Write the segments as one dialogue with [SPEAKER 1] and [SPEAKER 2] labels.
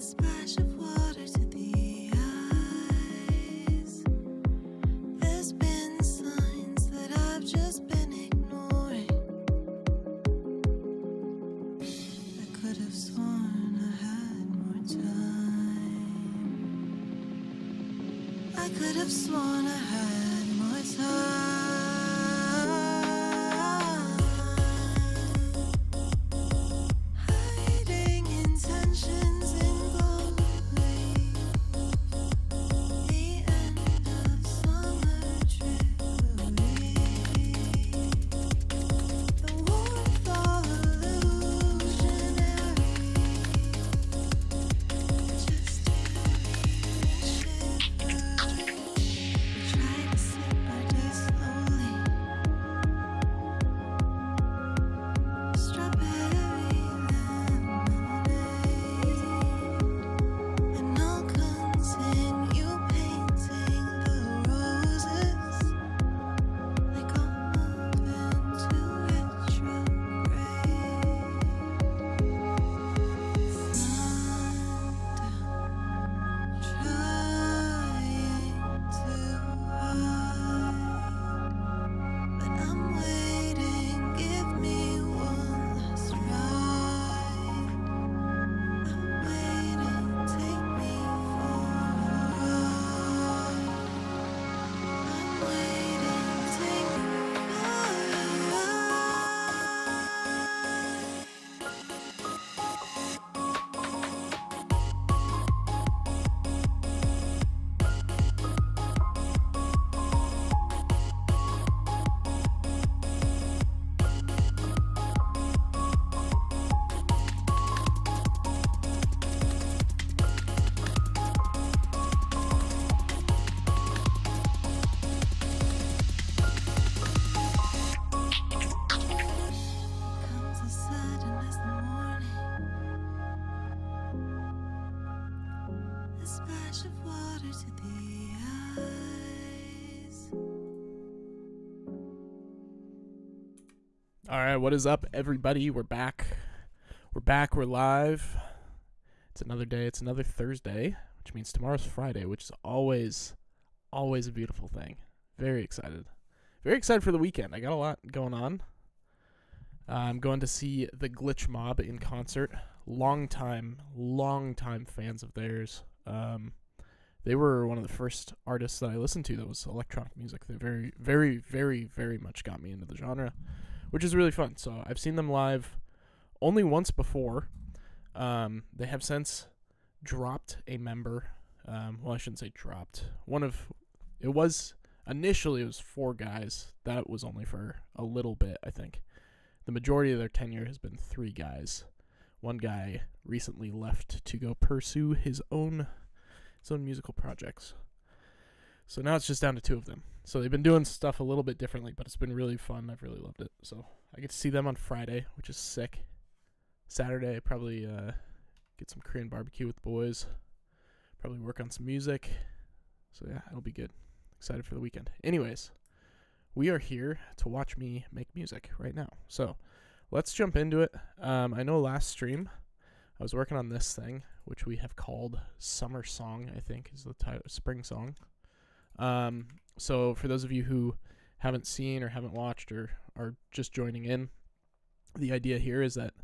[SPEAKER 1] splash of water to the eyes. There's been signs that I've just been ignoring. I could have sworn I had more time. I could have sworn I had more time. Hiding intentions in gold leaf. The end of summer trickery. The warmth all illusionary. Just shivering. We tried to sip our day slowly. Strawberry lemonade. And I'll continue painting the roses. They got moved into retrograde. Trying to hide, but I'm waiting. Give me one last ride. I'm waiting. Take me for a ride. I'm waiting. Take me for a ride. Comes as sudden as the morning. A splash of water to the eyes.
[SPEAKER 2] All right, what is up, everybody? We're back. We're live. It's another day. It's another Thursday, which means tomorrow's Friday, which is always a beautiful thing. Very excited. Very excited for the weekend. I got a lot going on. I'm going to see the Glitch Mob in concert. Long time fans of theirs. They were one of the first artists that I listened to that was electronic music. They very much got me into the genre, which is really fun. So I've seen them live only once before. They have since dropped a member. Well, I shouldn't say dropped. Initially it was 4 guys. That was only for a little bit, I think. The majority of their tenure has been 3 guys. One guy recently left to go pursue his own musical projects. So now it's just down to 2 of them. So they've been doing stuff a little bit differently, but it's been really fun. I've really loved it. So I get to see them on Friday, which is sick. Saturday, probably get some Korean barbecue with the boys. Probably work on some music. So yeah, it'll be good. Excited for the weekend. Anyways, we are here to watch me make music right now. So let's jump into it. I know last stream I was working on this thing, which we have called Summer Song, I think is the title, Spring Song. So for those of you who haven't seen or haven't watched or are just joining in, the idea here is that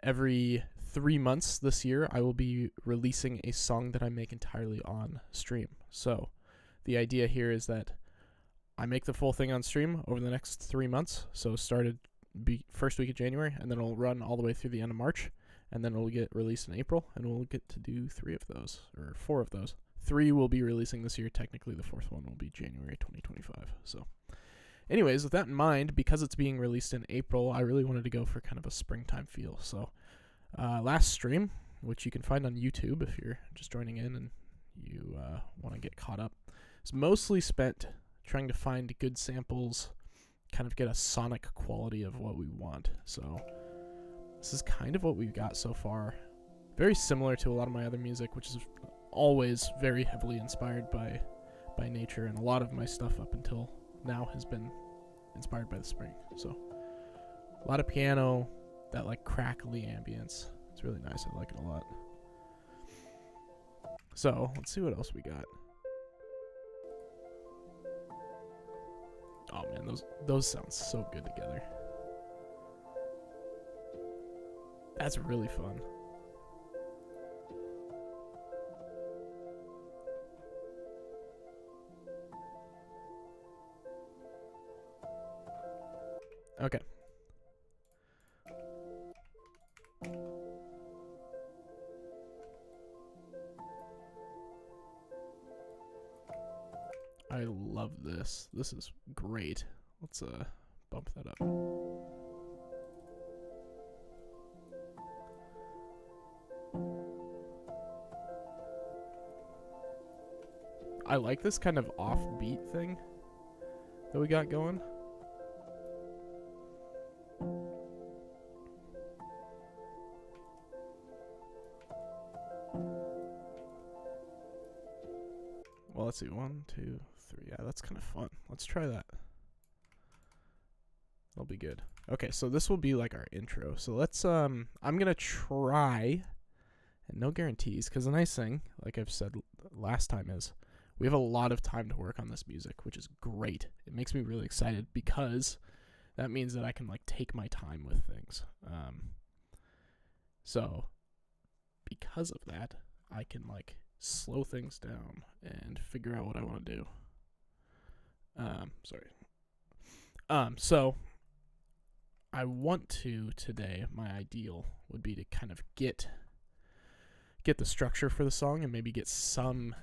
[SPEAKER 2] every 3 months this year, I will be releasing a song that I make entirely on stream. So the idea here is that I make the full thing on stream over the next 3 months. So started first week of January, and then it'll run all the way through the end of March, and then it'll get released in April, and we'll get to do 3 of those, or 4 of those. 3 will be releasing this year. Technically, the 4th one will be January 2025. So anyways, with that in mind, because it's being released in April, I really wanted to go for kind of a springtime feel. So last stream, which you can find on YouTube if you're just joining in and you want to get caught up, is mostly spent trying to find good samples, kind of get a sonic quality of what we want. So this is kind of what we've got so far. Very similar to a lot of my other music, which is always very heavily inspired by nature, and a lot of my stuff up until now has been inspired by the spring. So a lot of piano, that like crackly ambience. It's really nice. I like it a lot. So let's see what else we got. Oh man, those sound so good together. That's really fun. Okay. I love this. This is great. Let's bump that up. I like this kind of offbeat thing that we got going. Well, let's see. 1, 2, 3. Yeah, that's kind of fun. Let's try that. That'll be good. Okay, so this will be like our intro. So let's I'm gonna try, and no guarantees, because the nice thing, like I've said last time, is we have a lot of time to work on this music, which is great. It makes me really excited because that means that I can like take my time with things. So because of that, I can like slow things down and figure out what I want to do. So I want to today, my ideal would be to kind of get the structure for the song and maybe get some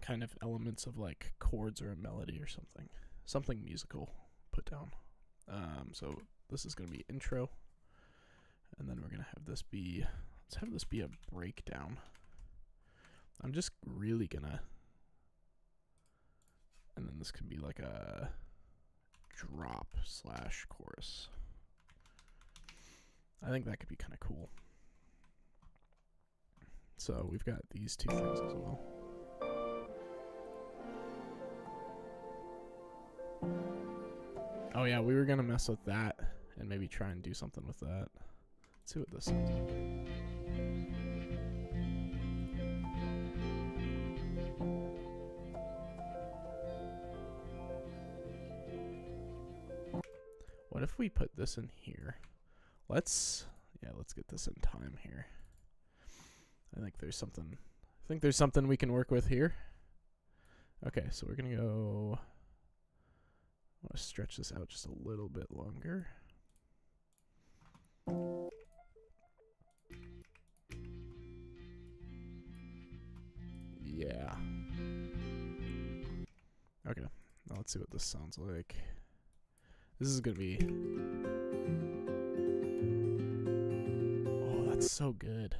[SPEAKER 2] kind of elements of like chords or a melody or something musical put down. So this is going to be intro, and then we're going to have this be, let's have this be a breakdown. I'm just really gonna, and then this could be like a drop / chorus. I think that could be kind of cool. So we've got these two things as well. Oh yeah, we were gonna mess with that and maybe try and do something with that. Let's see what this sounds like. What if we put this in here? Let's get this in time here. I think there's something we can work with here. Okay, so we're gonna go, I want to stretch this out just a little bit longer. Yeah. Okay, now let's see what this sounds like. This is gonna be, oh, that's so good.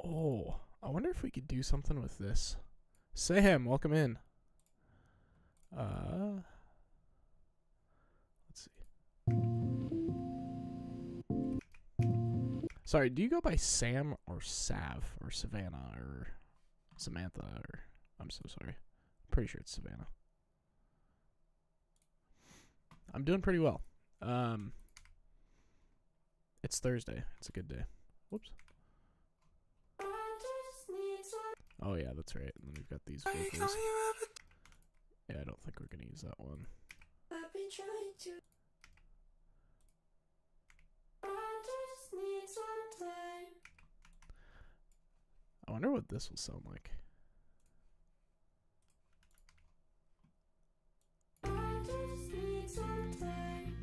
[SPEAKER 2] Oh, I wonder if we could do something with this. Sam, welcome in. Let's see. Sorry, do you go by Sam or Sav or Savannah or Samantha or, I'm so sorry. I'm pretty sure it's Savannah. I'm doing pretty well. It's Thursday. It's a good day. Whoops. Oh yeah, that's right. And then we've got these vocals. Yeah, I don't think we're gonna use that one.
[SPEAKER 1] I've been trying to. I just need some time.
[SPEAKER 2] I wonder what this will sound like.
[SPEAKER 1] I just need some time.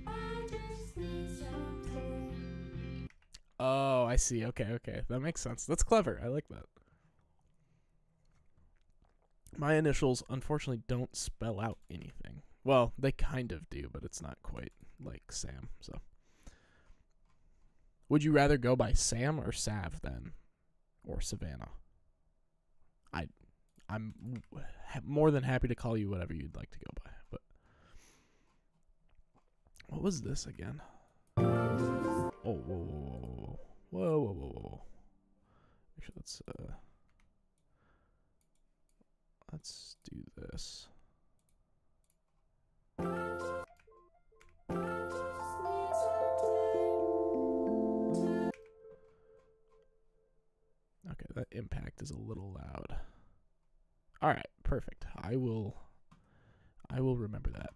[SPEAKER 1] I just need some time.
[SPEAKER 2] Oh, I see. Okay. That makes sense. That's clever. I like that. My initials, unfortunately, don't spell out anything. Well, they kind of do, but it's not quite like Sam, so. Would you rather go by Sam or Sav then? Or Savannah? I'm more than happy to call you whatever you'd like to go by, but. What was this again? Oh, whoa. Actually, let's do this. Okay, that impact is a little loud. All right, perfect. I will remember that.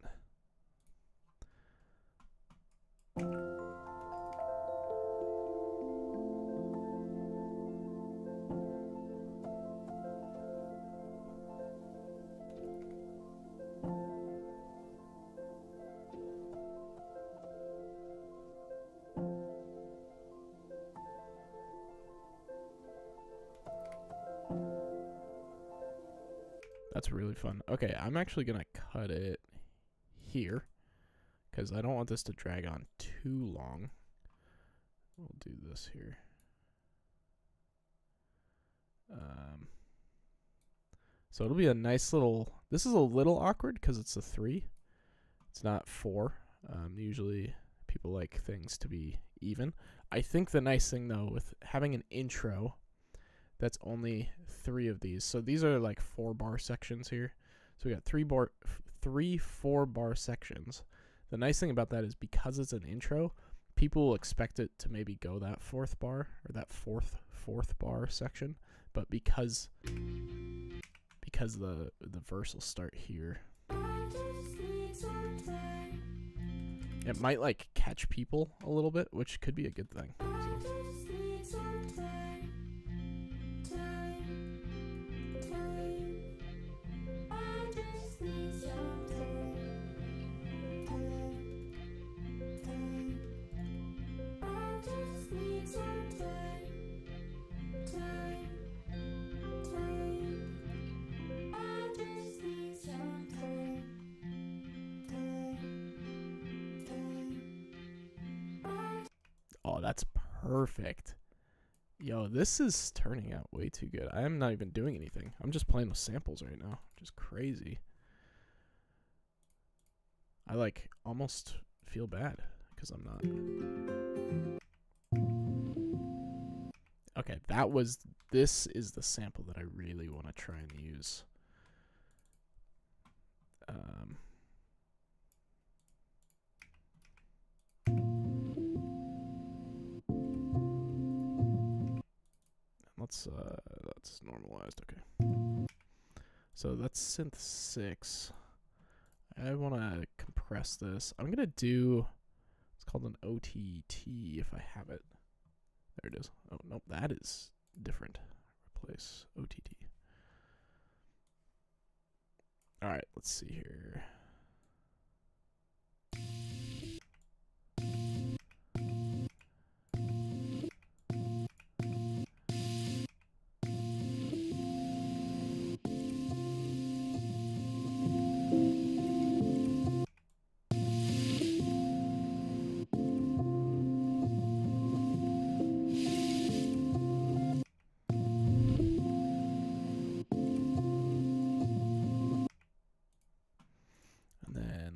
[SPEAKER 2] That's really fun. Okay, I'm actually going to cut it here because I don't want this to drag on too long. We'll do this here. So it'll be a nice little... This is a little awkward because it's a 3. It's not 4. Usually people like things to be even. I think the nice thing, though, with having an intro... That's only 3 of these. So these are like 4-bar sections here. So we got 3 4-bar sections. The nice thing about that is because it's an intro, people will expect it to maybe go that 4th bar or that fourth bar section. But because the verse will start here, it might like catch people a little bit, which could be a good thing. So. Oh, that's perfect. Yo, this is turning out way too good. I am not even doing anything. I'm just playing with samples right now, which is crazy. I like almost feel bad because I'm not. Okay, this is the sample that I really want to try and use. That's normalized. Okay. So that's synth 6. I want to compress this. I'm gonna do. It's called an OTT if I have it. There it is. Oh nope, that is different. Replace OTT. All right, let's see here.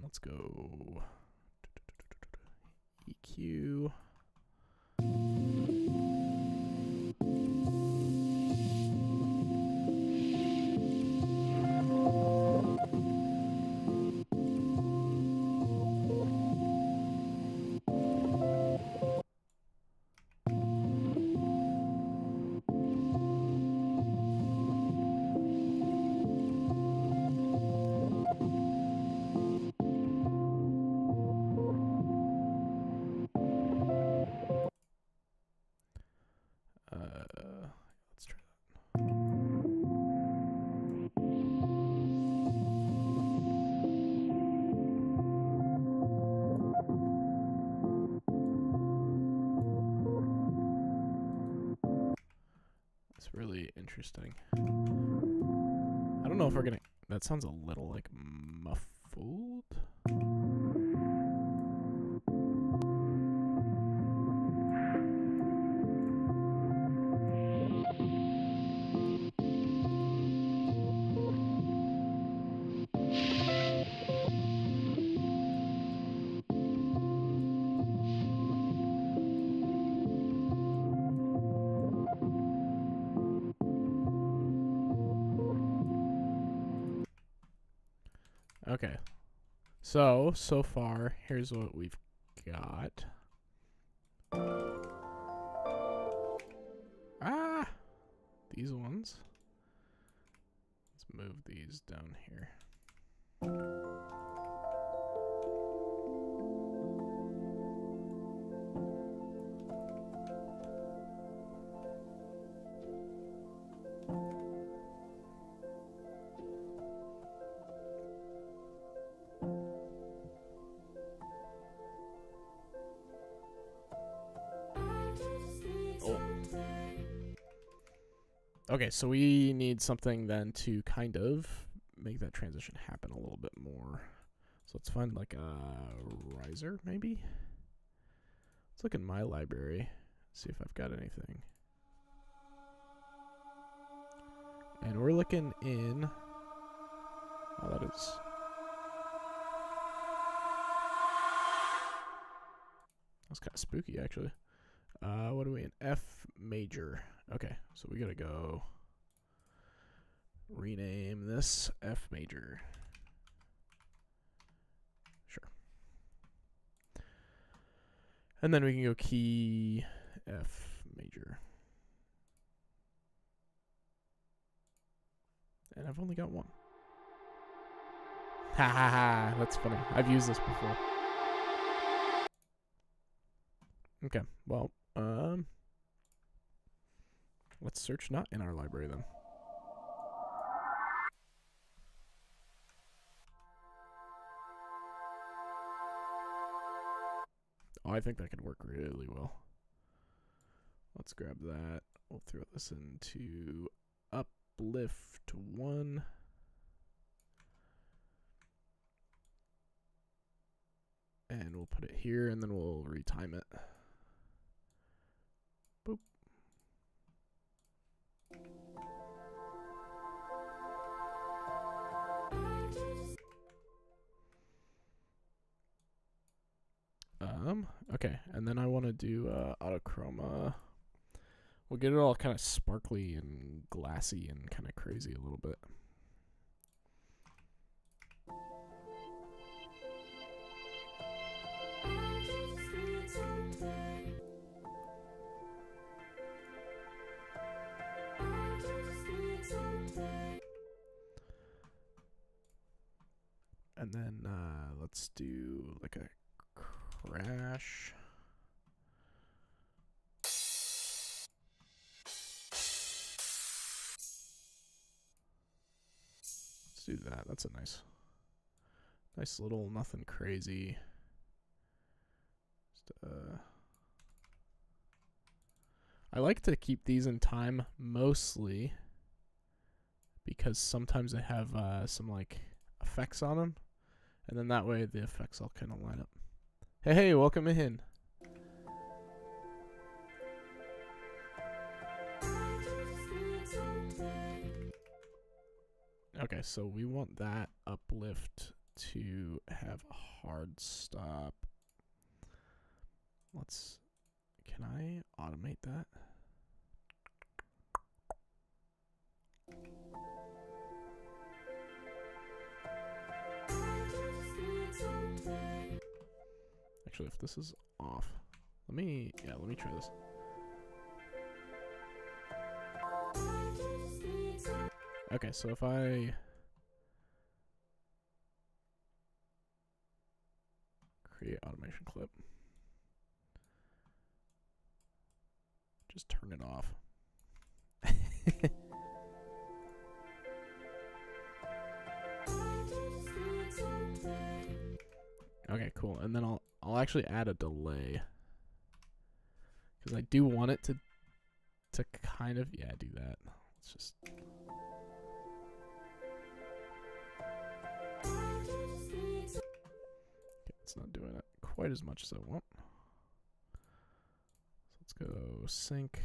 [SPEAKER 2] Let's go EQ. Let's try that. It's really interesting. I don't know if we're gonna. That sounds a little like muffled. Okay. So far, here's what we've got. Ah! These ones. Let's move these down here. Okay, so we need something then to kind of make that transition happen a little bit more. So let's find like a riser, maybe? Let's look in my library, see if I've got anything. And we're looking in... Oh, that is... That's kind of spooky, actually. What are we in? F major. Okay, so we gotta go rename this F major. Sure. And then we can go key F major. And I've only got one. Ha ha ha, that's funny. I've used this before. Okay, well, let's search not in our library then. Oh, I think that could work really well. Let's grab that. We'll throw this into uplift 1. And we'll put it here, and then we'll retime it. Boop. Okay, and then I want to do autochroma. We'll get it all kind of sparkly and glassy and kind of crazy a little bit. And then let's do like a crash. Let's do that. That's a nice little nothing crazy. Just, I like to keep these in time mostly because sometimes they have some like effects on them, and then that way the effects all kind of line up. Hey, welcome in. Okay, so we want that uplift to have a hard stop. Can I automate that? Actually, if this is off, let me try this. Okay, so if I create automation clip, just turn it off. Okay, cool. And then I'll actually add a delay because I do want it to kind of do that. Let's just it's not doing it quite as much as I want. So let's go sync.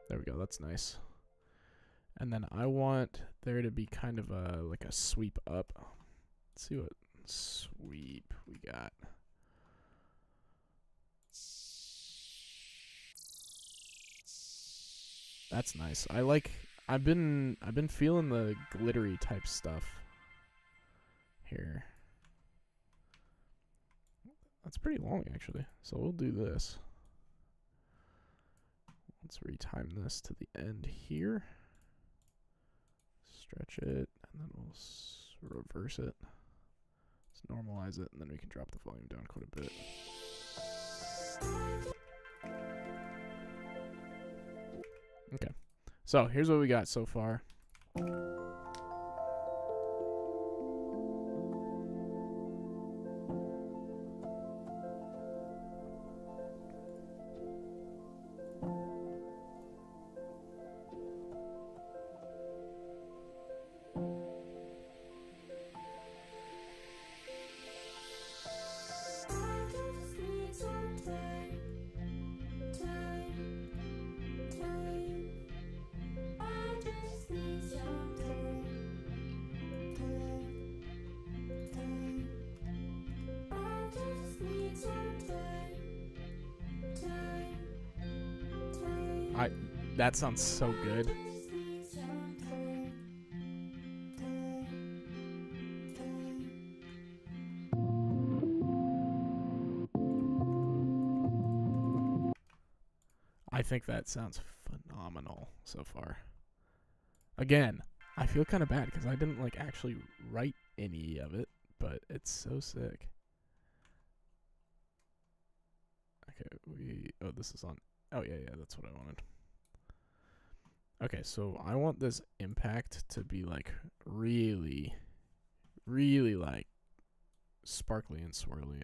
[SPEAKER 2] There we go, that's nice. And then I want there to be kind of like a sweep up. Let's see what sweep we got. That's nice. I've been feeling the glittery type stuff here. That's pretty long actually. So we'll do this. Let's retime this to the end here. Stretch it, and then we'll reverse it. Let's normalize it, and then we can drop the volume down quite a bit. Okay, so here's what we got so far. That sounds so good. I think that sounds phenomenal so far. Again, I feel kind of bad because I didn't like actually write any of it, but it's so sick. Okay, this is on. Oh yeah, that's what I wanted. Okay, so I want this impact to be like really, really like sparkly and swirly.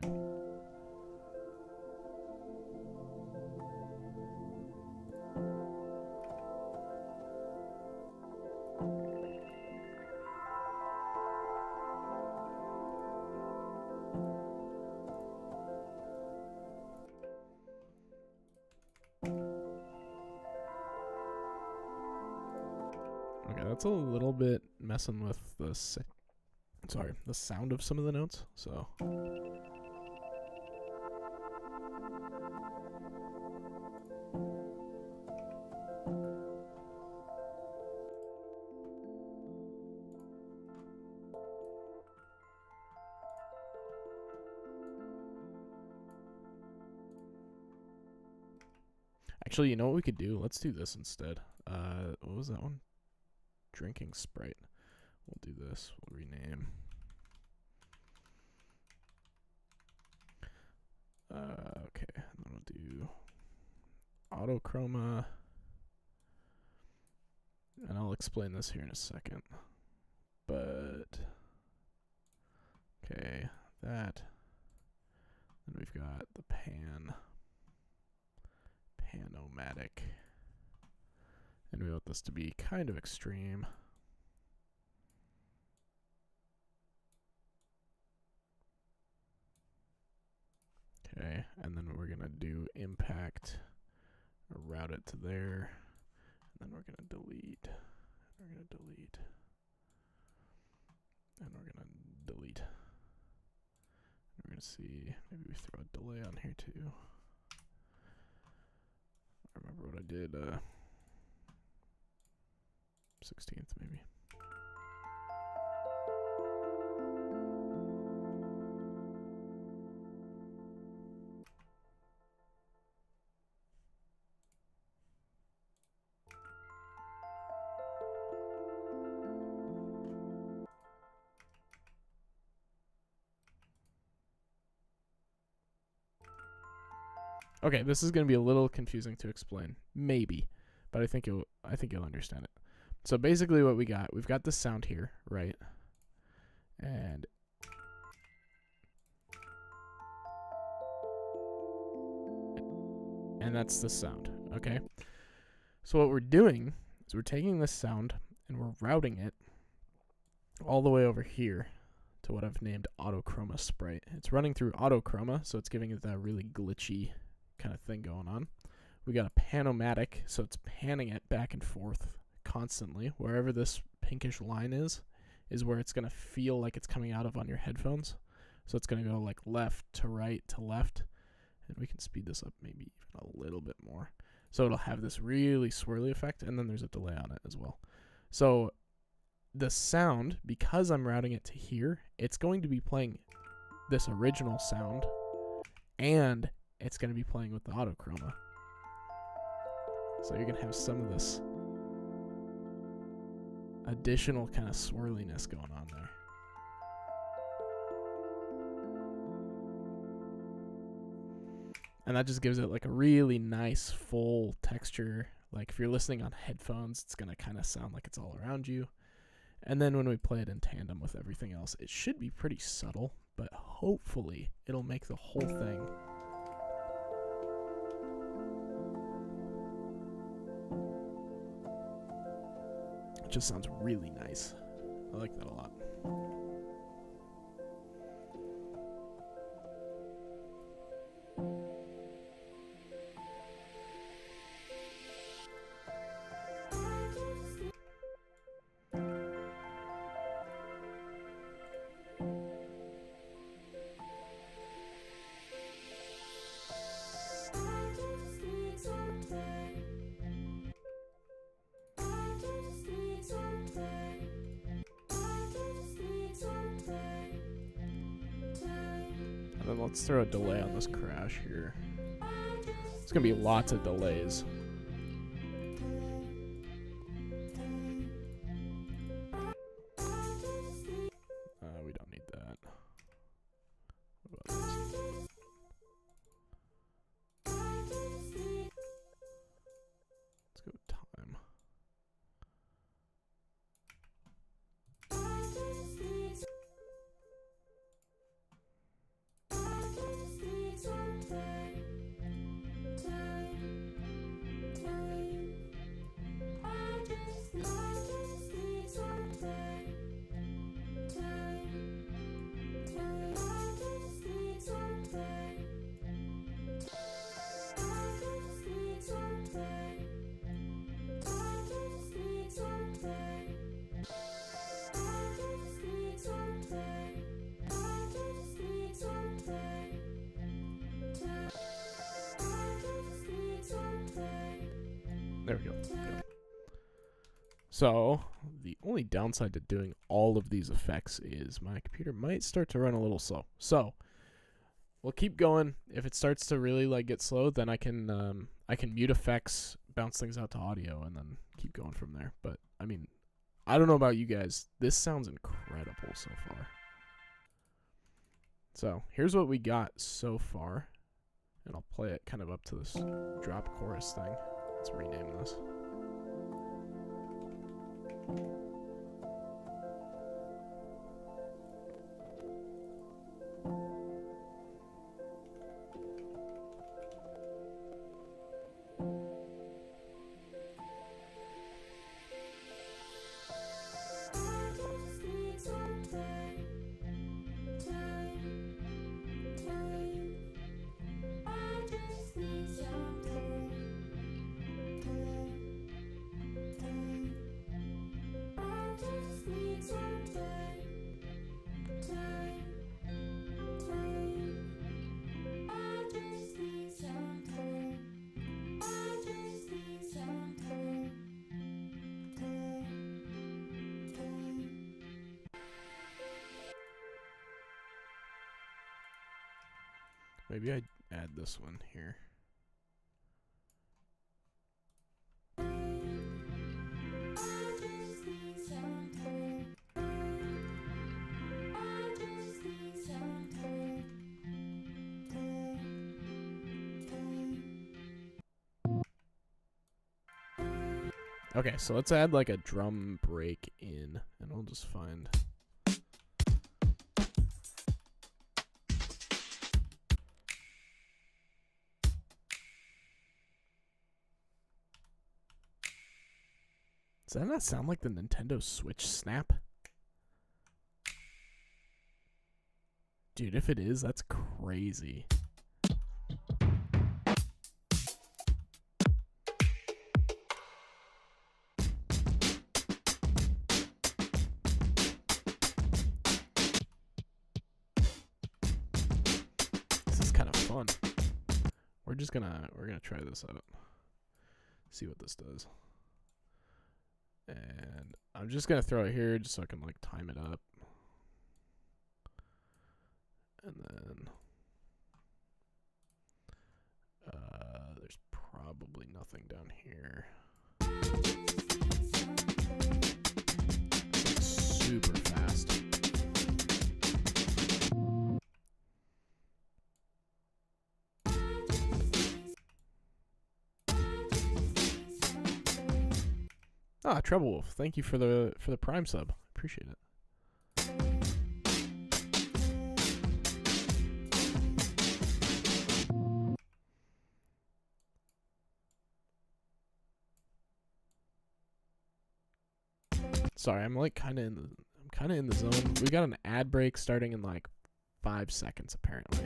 [SPEAKER 2] That's a little bit messing with the sound of some of the notes. So actually, you know what we could do? Let's do this instead. What was that one? Drinking Sprite. We'll do this. We'll rename. Okay, and then we'll do Autochroma. And I'll explain this here in a second. But okay, that. Then we've got the Pan-O-Matic. And we want this to be kind of extreme. Okay, and then we're going to do impact, route it to there, and then we're going to delete, and we're going to delete, and we're going to delete. And we're going to see, maybe we throw a delay on here too. I remember what I did, 16th maybe. Okay, this is going to be a little confusing to explain, maybe, but I think you'll understand it. So basically what we've got this sound here, right? And that's the sound, okay? So what we're doing is we're taking this sound and we're routing it all the way over here to what I've named Autochroma Sprite. It's running through Autochroma, so it's giving it that really glitchy kind of thing going on. We got a Pan-O-Matic, so it's panning it back and forth constantly. Wherever this pinkish line is where it's going to feel like it's coming out of on your headphones. So it's going to go like left to right to left, And we can speed this up maybe even a little bit more. So it'll have this really swirly effect, and then there's a delay on it as well. So the sound, because I'm routing it to here, it's going to be playing this original sound, and it's going to be playing with the autochroma. So you're going to have some of this additional kind of swirliness going on there. And that just gives it like a really nice full texture. Like if you're listening on headphones, it's going to kind of sound like it's all around you. And then when we play it in tandem with everything else, it should be pretty subtle, but hopefully it'll make the whole thing it just sounds really nice. I like that a lot. And then let's throw a delay on this crash here. It's going to be lots of delays. We don't need that. What about this? Let's go with time. There we go. So, the only downside to doing all of these effects is my computer might start to run a little slow. So, we'll keep going. If it starts to really like get slow, then I can mute effects, bounce things out to audio, and then keep going from there. But, I mean, I don't know about you guys. This sounds incredible so far. So, here's what we got so far. And I'll play it kind of up to this drop chorus thing. Let's rename this. Maybe I add this one here. Okay, so let's add like a drum break in, and I'll just find... Does that not sound like the Nintendo Switch snap? Dude, if it is, that's crazy. This is kind of fun. we're gonna try this out. See what this does. And I'm just gonna throw it here just so I can like time it up. And then there's probably nothing down here. Super fast. Ah, Treble Wolf, thank you for the Prime sub. Appreciate it. Sorry, I'm kind of in the zone. We got an ad break starting in like 5 seconds apparently.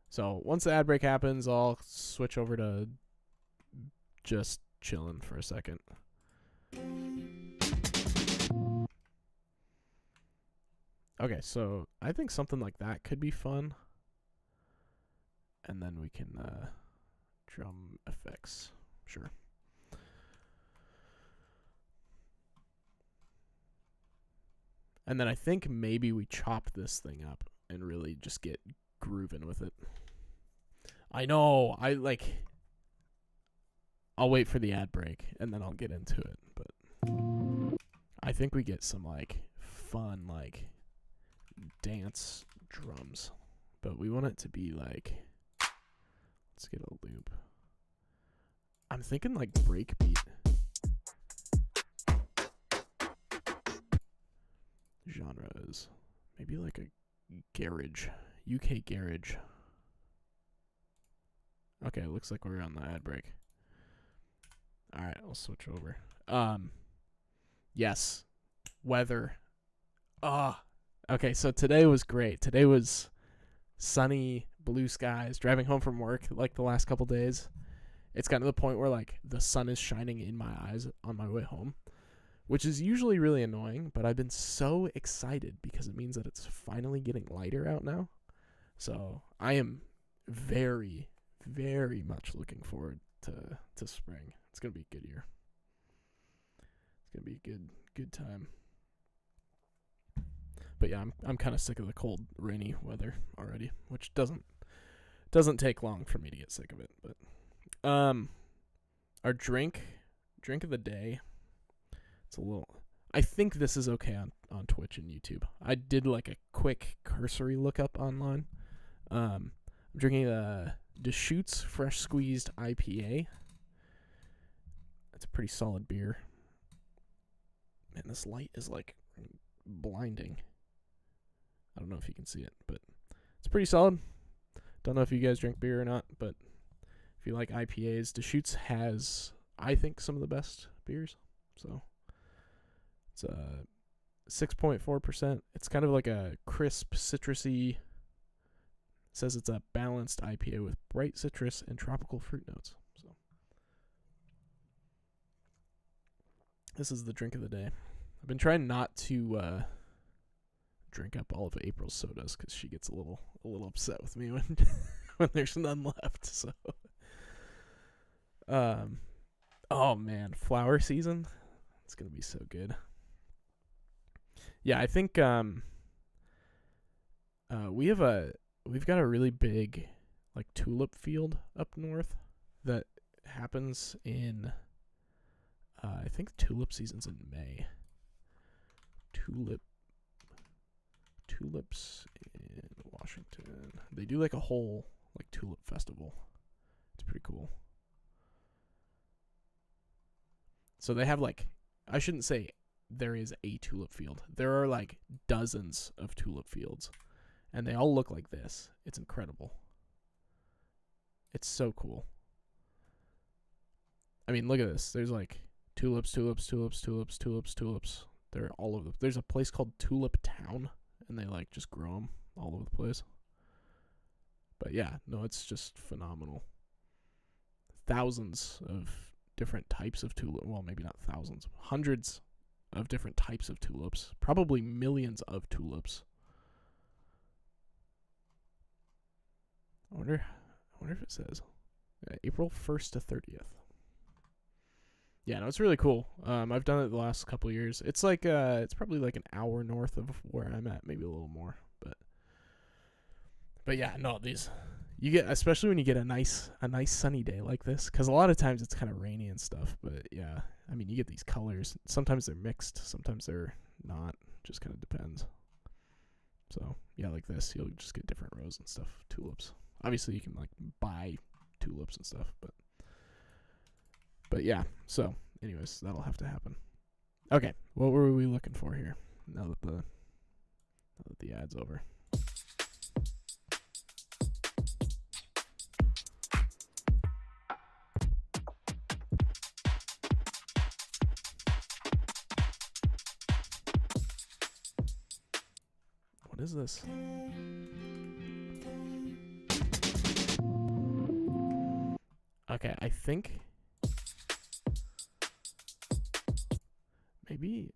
[SPEAKER 2] So once the ad break happens, I'll switch over to just chilling for a second. Okay, so I think something like that could be fun. And then we can drum effects. Sure. And then I think maybe we chop this thing up and really just get grooving with it. I know, I'll wait for the ad break and then I'll get into it. But I think we get some fun dance drums. But we want it to be let's get a loop. I'm thinking breakbeat. Genre is maybe a garage, UK garage. Okay, it looks like we're on the ad break. All right, I'll switch over. Yes, weather. Okay, so today was great. Today was sunny, blue skies. Driving home from work the last couple days, it's gotten to the point where the sun is shining in my eyes on my way home, which is usually really annoying, but I've been so excited because it means that it's finally getting lighter out now. So I am very, very much looking forward to spring. It's going to be a good year. It's going to be a good time. But yeah, I'm kind of sick of the cold, rainy weather already, which doesn't take long for me to get sick of it. But our drink of the day. It's a little. I think this is okay on Twitch and YouTube. I did a quick cursory lookup online. I'm drinking a Deschutes Fresh Squeezed IPA. That's a pretty solid beer. Man, this light is blinding. I don't know if you can see it, but it's pretty solid. Don't know if you guys drink beer or not, but if you like IPAs, Deschutes has, I think, some of the best beers. So it's 6.4%. It's kind of a crisp, citrusy. It says it's a balanced IPA with bright citrus and tropical fruit notes. So this is the drink of the day. I've been trying not to drink up all of April's sodas because she gets a little upset with me when when there's none left. So, oh man, flower season. It's gonna be so good. Yeah, I think we've got a really big tulip field up north that happens in I think tulip season's in May. Tulips in Washington. They do a whole tulip festival. It's pretty cool. So they have I shouldn't say there is a tulip field. There are dozens of tulip fields, and they all look like this. It's incredible. It's so cool. I mean, look at this. There's tulips. They're all over. There's a place called Tulip Town, and they just grow them all over the place. But yeah, no, it's just phenomenal. Thousands of different types of tulip. Well, maybe not thousands. Hundreds of different types of tulips. Probably millions of tulips. I wonder if it says April 1st to 30th. Yeah, no, it's really cool. I've done it the last couple of years. It's like it's probably like an hour north of where I'm at, maybe a little more. But yeah, no, these you get, especially when you get a nice sunny day like this, because a lot of times it's kind of rainy and stuff. But yeah, I mean, you get these colors. Sometimes they're mixed, sometimes they're not. Just kind of depends. So yeah, like this, you'll just get different rows and stuff. Tulips. Obviously, you can like buy tulips and stuff, but yeah. So, anyways, that'll have to happen. Okay, what were we looking for here? Now that the ad's over. What is this? Okay, I think maybe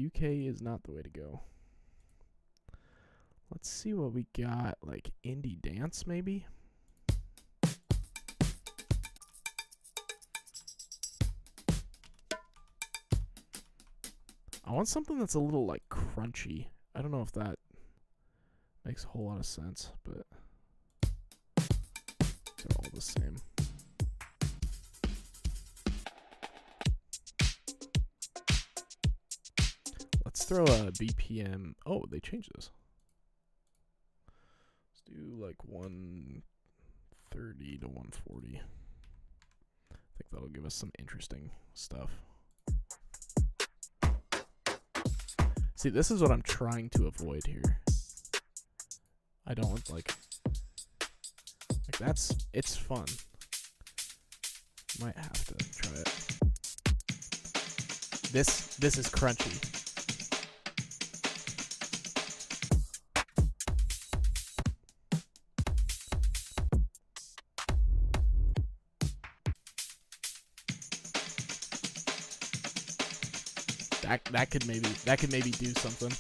[SPEAKER 2] UK is not the way to go. Let's see what we got. Like indie dance, maybe? I want something that's a little like crunchy. I don't know if that makes a whole lot of sense, but they're all the same. Let's throw a BPM. Oh, they changed this. Let's do like 130 to 140. I think that'll give us some interesting stuff. See, this is what I'm trying to avoid here. I don't want like it's fun. Might have to try it. This is crunchy. That could maybe do something.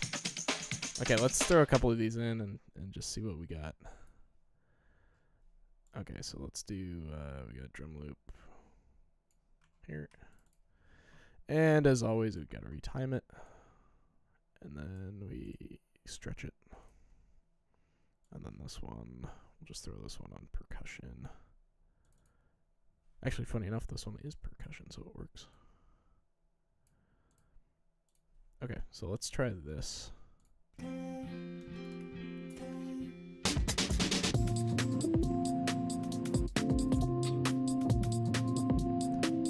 [SPEAKER 2] Okay, let's throw a couple of these in and just see what we got. Okay, so let's do we got drum loop here. And as always, we've got to retime it. And then we stretch it. And then this one, we'll just throw this one on percussion. Actually, funny enough, this one is percussion, so it works. Okay, so let's try this.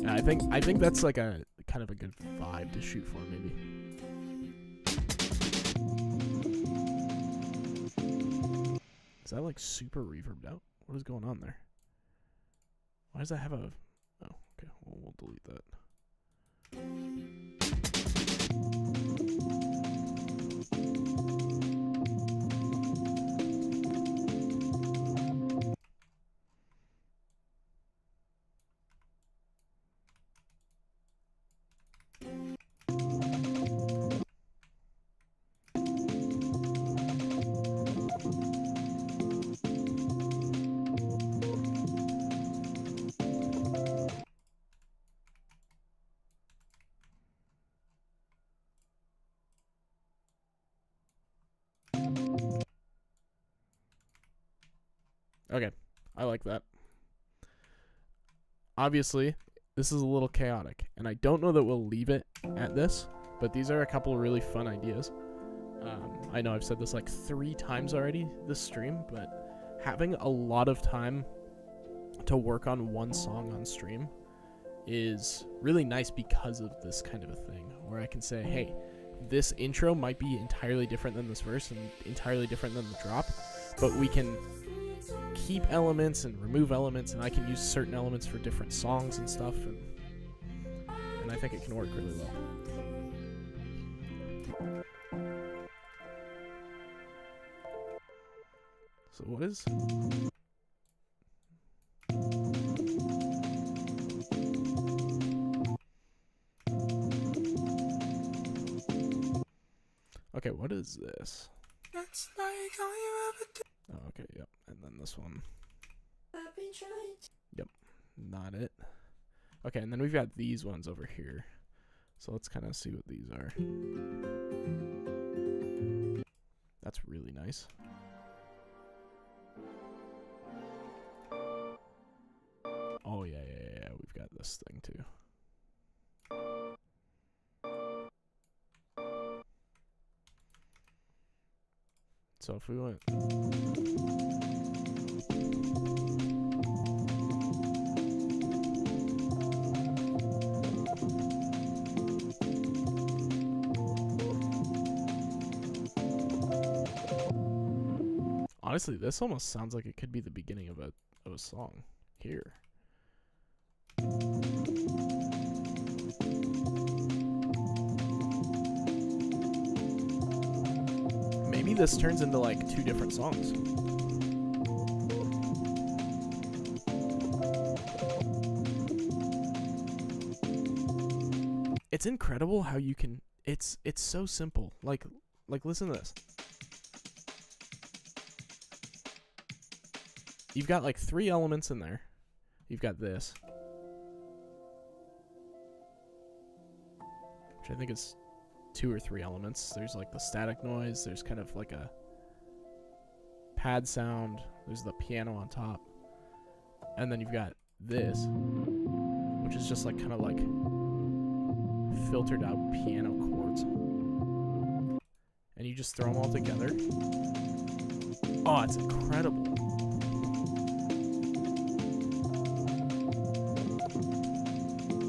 [SPEAKER 2] Yeah, I think that's like a kind of a good vibe to shoot for, maybe. Is that like super reverbed out? What is going on there? Why does that have a... Oh, okay, well, we'll delete that. Okay, I like that. Obviously, this is a little chaotic, and I don't know that we'll leave it at this, but these are a couple of really fun ideas. I know I've said this like 3 times already this stream, but having a lot of time to work on one song on stream is really nice because of this kind of a thing, where I can say, hey, this intro might be entirely different than this verse and entirely different than the drop, but we can keep elements and remove elements, and I can use certain elements for different songs and stuff, and I think it can work really well. So what is... Okay, what is this?
[SPEAKER 1] It's like all you ever do.
[SPEAKER 2] Oh, okay, yep. And then this one. Yep, not it. Okay, and then we've got these ones over here. So let's kind of see what these are. That's really nice. Oh, yeah. We've got this thing too. So if we went... Honestly, this almost sounds like it could be the beginning of a song here. Maybe this turns into like 2 different songs. It's incredible how you can it's so simple. Like listen to this. You've got like 3 elements in there. You've got this, which I think is 2 or 3 elements. There's like the static noise. There's kind of like a pad sound. There's the piano on top. And then you've got this, which is just like kind of like filtered out piano chords. And you just throw them all together. Oh, it's incredible.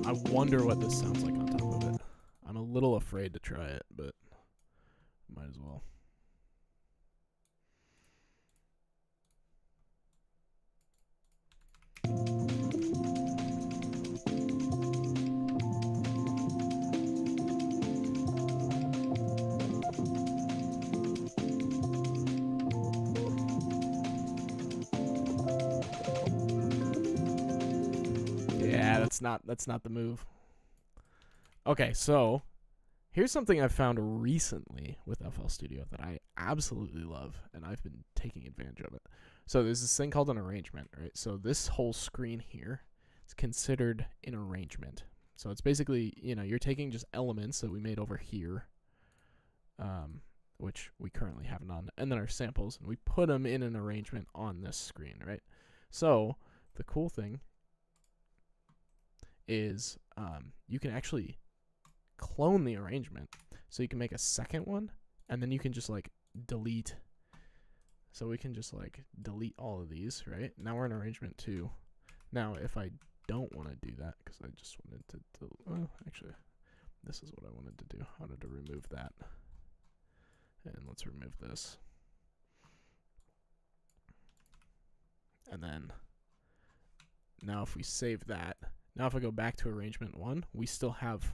[SPEAKER 2] I wonder what this sounds like on top of it. I'm a little afraid to try it, but might as well. Yeah, that's not the move. Okay, so here's something I've found recently with FL Studio that I absolutely love, and I've been taking advantage of it. So there's this thing called an arrangement, right? So this whole screen here is considered an arrangement. So it's basically, you know, you're taking just elements that we made over here, which we currently have none, and then our samples, and we put them in an arrangement on this screen, right? So the cool thing is you can actually clone the arrangement. So you can make a second one, and then you can just like delete. So we can just like delete all of these, right? Now we're in arrangement 2. Now if I don't want to do that, because I just wanted to, well, actually, this is what I wanted to do. I wanted to remove that. And let's remove this. And then, now if we save that, now if I go back to arrangement 1, we still have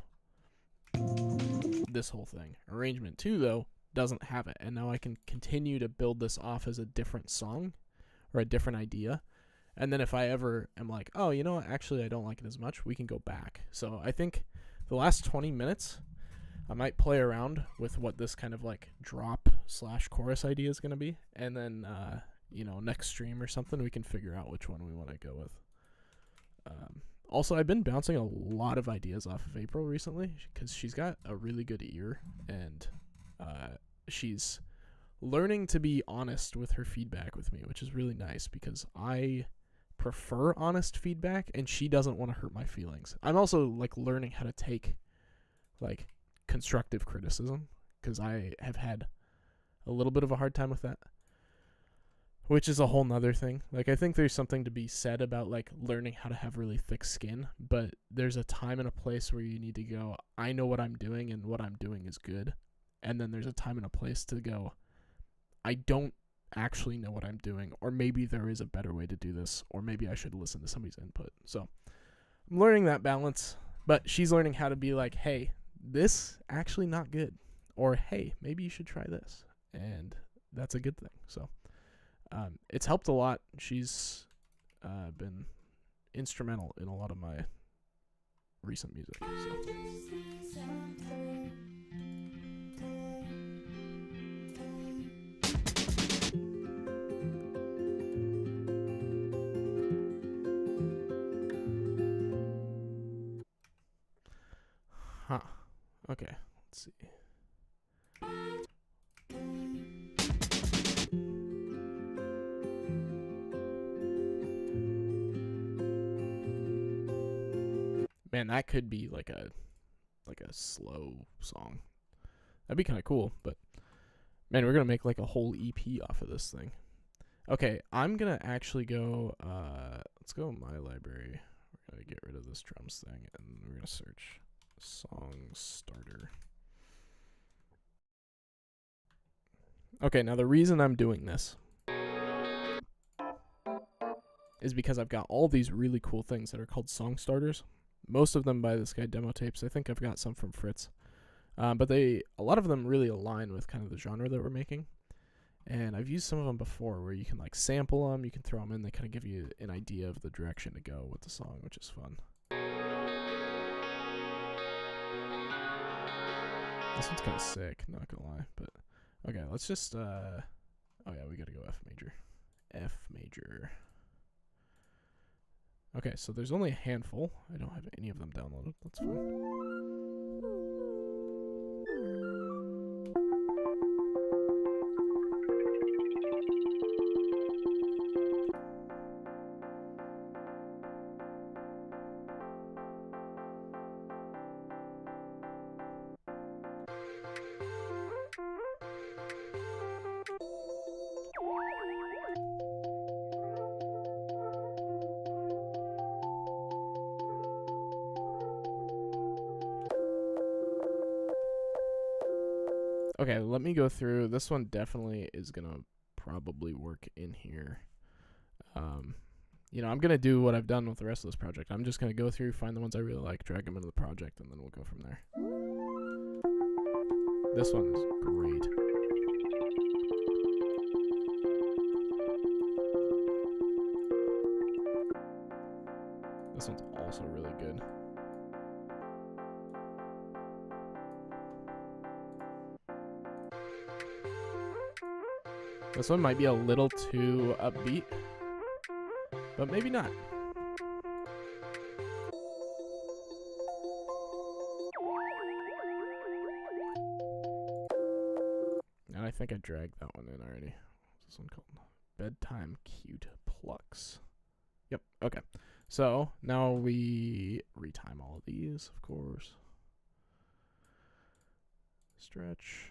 [SPEAKER 2] this whole thing. Arrangement 2, though, doesn't have it. And now I can continue to build this off as a different song or a different idea. And then if I ever am like, oh, you know what, actually I don't like it as much, we can go back. So I think the last 20 minutes, I might play around with what this kind of like drop/chorus idea is going to be. And then, you know, next stream or something, we can figure out which one we want to go with. Also, I've been bouncing a lot of ideas off of April recently because she's got a really good ear, and she's learning to be honest with her feedback with me, which is really nice because I prefer honest feedback and she doesn't want to hurt my feelings. I'm also like learning how to take like constructive criticism because I have had a little bit of a hard time with that, which is a whole nother thing. Like, I think there's something to be said about like learning how to have really thick skin, but there's a time and a place where you need to go, I know what I'm doing and what I'm doing is good. And then there's a time and a place to go, I don't actually know what I'm doing, or maybe there is a better way to do this, or maybe I should listen to somebody's input. So I'm learning that balance, but she's learning how to be like, hey, this actually not good, or hey, maybe you should try this. And that's a good thing. So it's helped a lot. She's been instrumental in a lot of my recent music. So. Okay, let's see. Man, that could be like a slow song. That'd be kind of cool, but man, we're going to make like a whole EP off of this thing. Okay, I'm going to actually go let's go in my library. We're going to get rid of this drums thing and we're going to search song starter. Okay, now the reason I'm doing this is because I've got all these really cool things that are called song starters. Most of them by this guy Demo Tapes. I think I've got some from Fritz. But a lot of them really align with kind of the genre that we're making. And I've used some of them before where you can like sample them, you can throw them in, they kind of give you an idea of the direction to go with the song, which is fun. This one's kind of sick, not gonna lie. But okay, let's just oh yeah, we gotta go F major. F major. Okay, so there's only a handful. I don't have any of them downloaded. That's fine. Okay, let me go through. This one definitely is going to probably work in here. You know, I'm going to do what I've done with the rest of this project. I'm just going to go through, find the ones I really like, drag them into the project, and then we'll go from there. This one is great. This one's also really good. This one might be a little too upbeat, but maybe not. And I think I dragged that one in already. What's this one called? Bedtime Cute Plucks. Yep, okay. So now we retime all of these, of course. Stretch.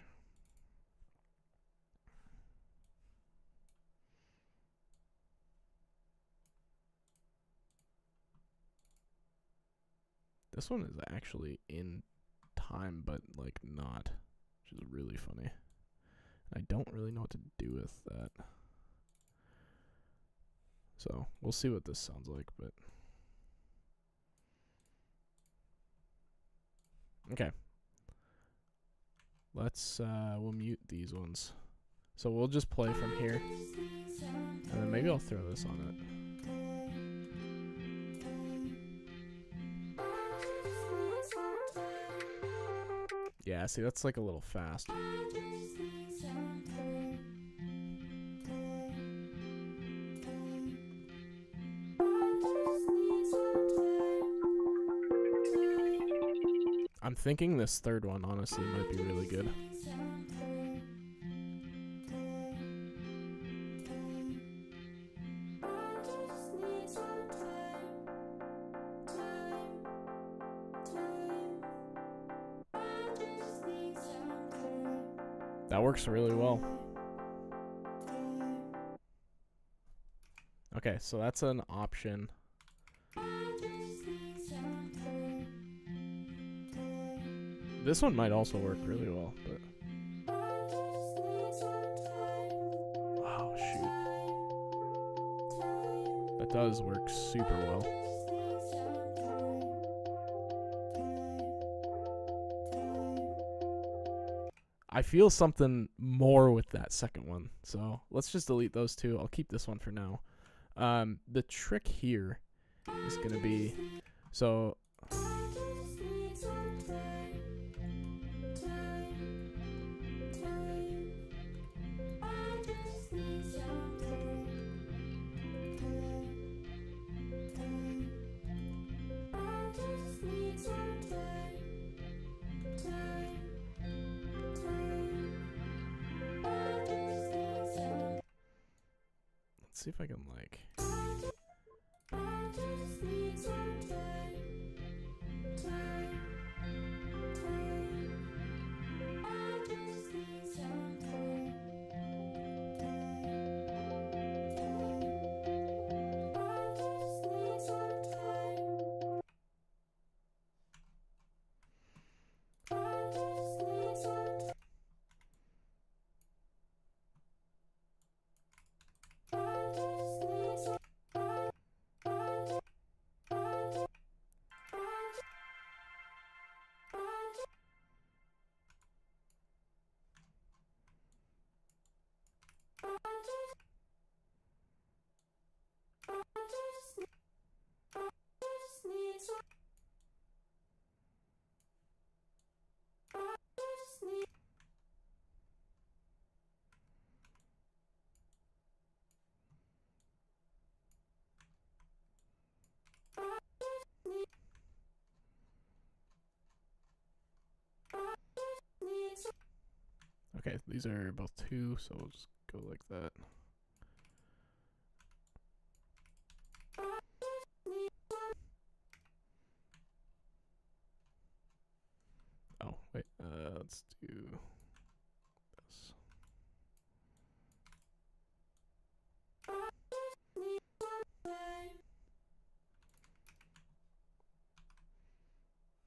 [SPEAKER 2] This one is actually in time, but like not, which is really funny. I don't really know what to do with that. So we'll see what this sounds like, but okay. Let's we'll mute these ones. So we'll just play from here. And then maybe I'll throw this on it. Yeah, see, that's like a little fast. I'm thinking this third one, honestly, might be really good. That works really well. Okay, so that's an option. This one might also work really well, but oh shoot. That does work super well. I feel something more with that second one. So let's just delete those two. I'll keep this one for now. The trick here is going to be, so see if I can like. Okay, these are both 2, so we'll just go like that. Oh, wait, let's do this.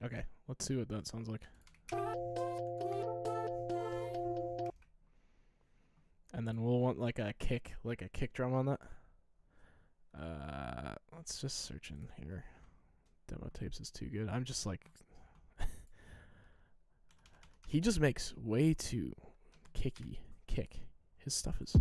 [SPEAKER 2] Okay, let's see what that sounds like. And then we'll want like a kick drum on that. Let's just search in here. Demo tapes is too good. I'm just like, he just makes way too kicky kick. His stuff is.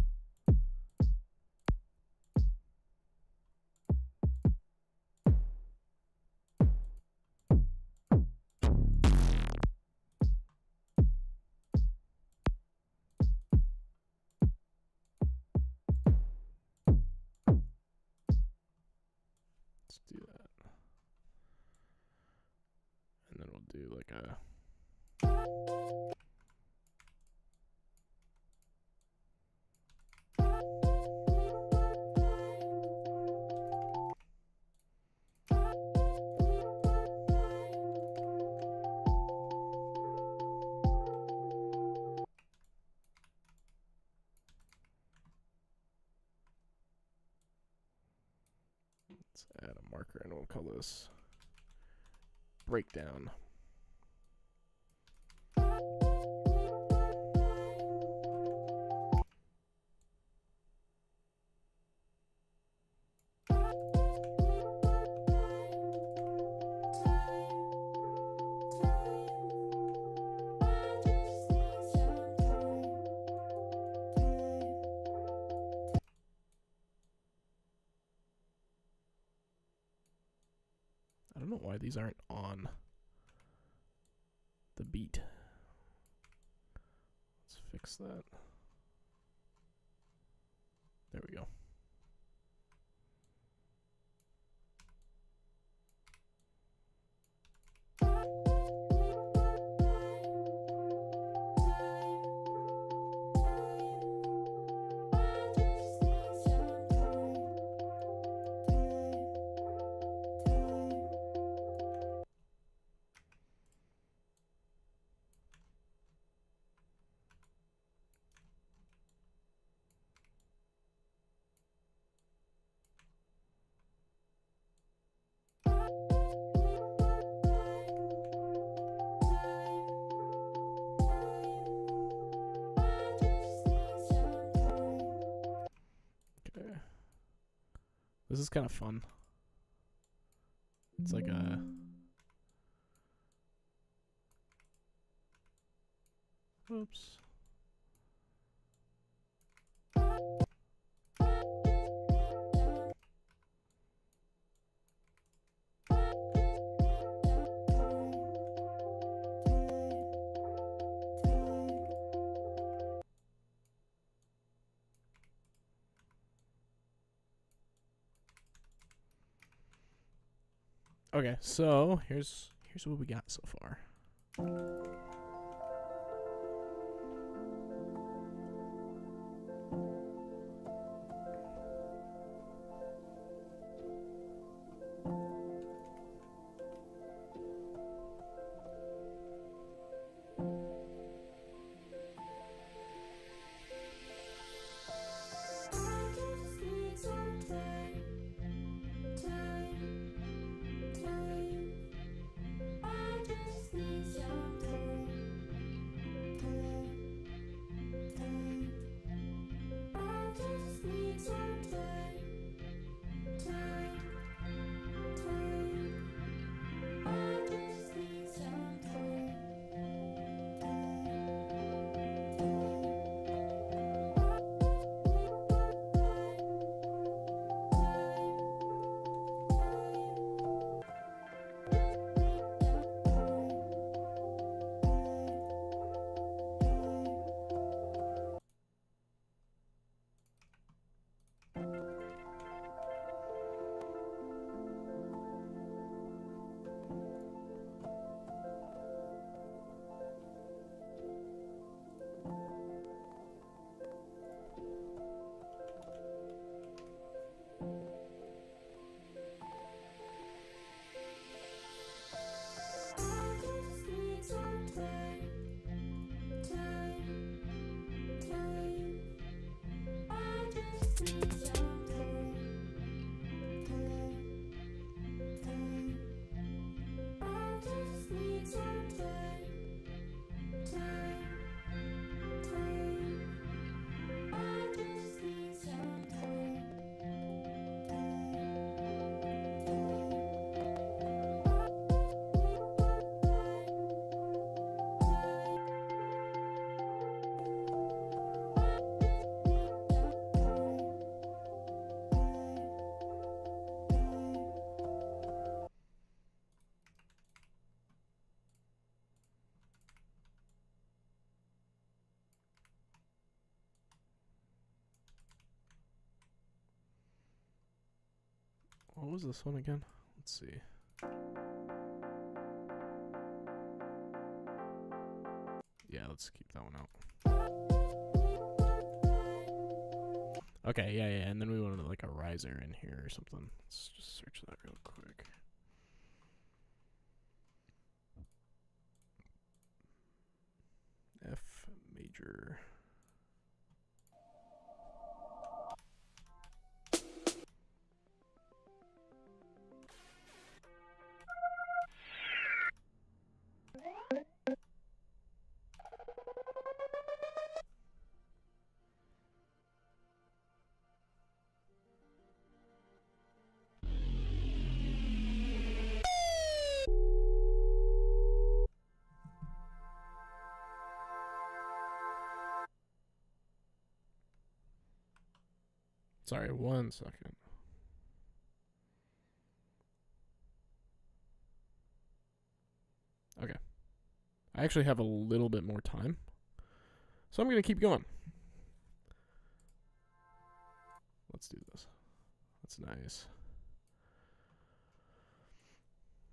[SPEAKER 2] Let's do that. And then we'll do like a. Let's add a marker and we'll call this breakdown. I don't know why these aren't on the beat. Let's fix that. There we go. This is kind of fun. It's like a. Oops. Okay, so here's what we got so far. What was this one again? Let's see. Yeah, let's keep that one out. Okay, yeah, and then we wanted like a riser in here or something. Let's just search that real quick. F major. Sorry, 1 second. Okay. I actually have a little bit more time, so I'm going to keep going. Let's do this. That's nice.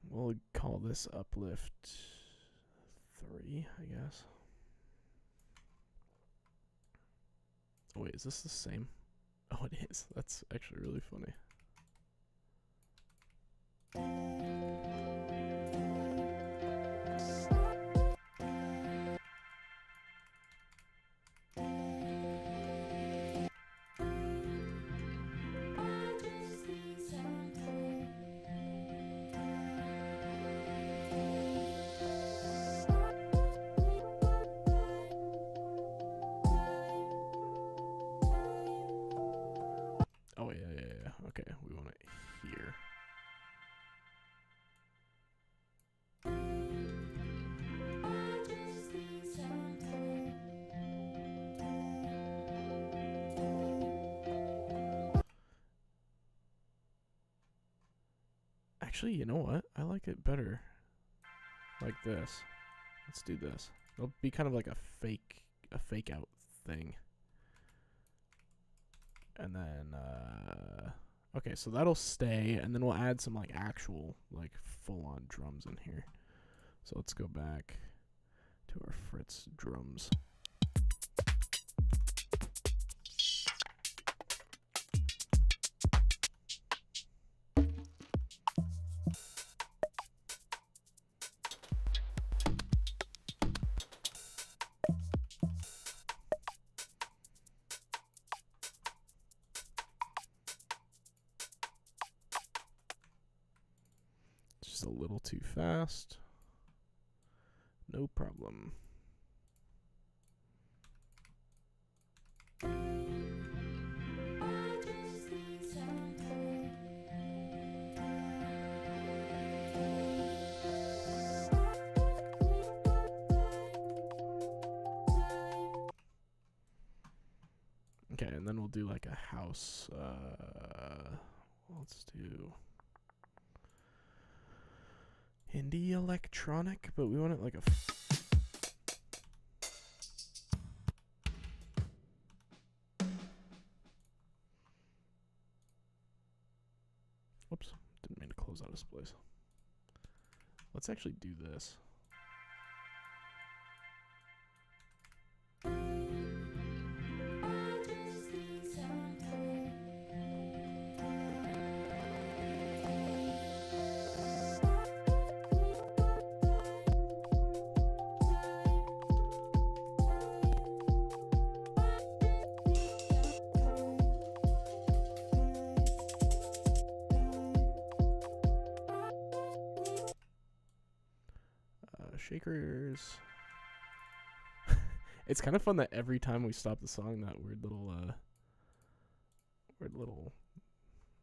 [SPEAKER 2] We'll call this uplift 3, I guess. Oh, wait, is this the same? Oh, it is. That's actually really funny. Oh, yeah. Okay, we want it here. Actually, you know what? I like it better like this. Let's do this. It'll be kind of like a fake out thing. And then, okay, so that'll stay, and then we'll add some, like, actual, like, full-on drums in here. So let's go back to our Fritz drums. Just a little too fast. No problem. Okay, and then we'll do like a house. Let's do indie electronic, but we want it like a. Whoops, didn't mean to close out this place. Let's actually do this. Shakers. It's kind of fun that every time we stop the song, that weird little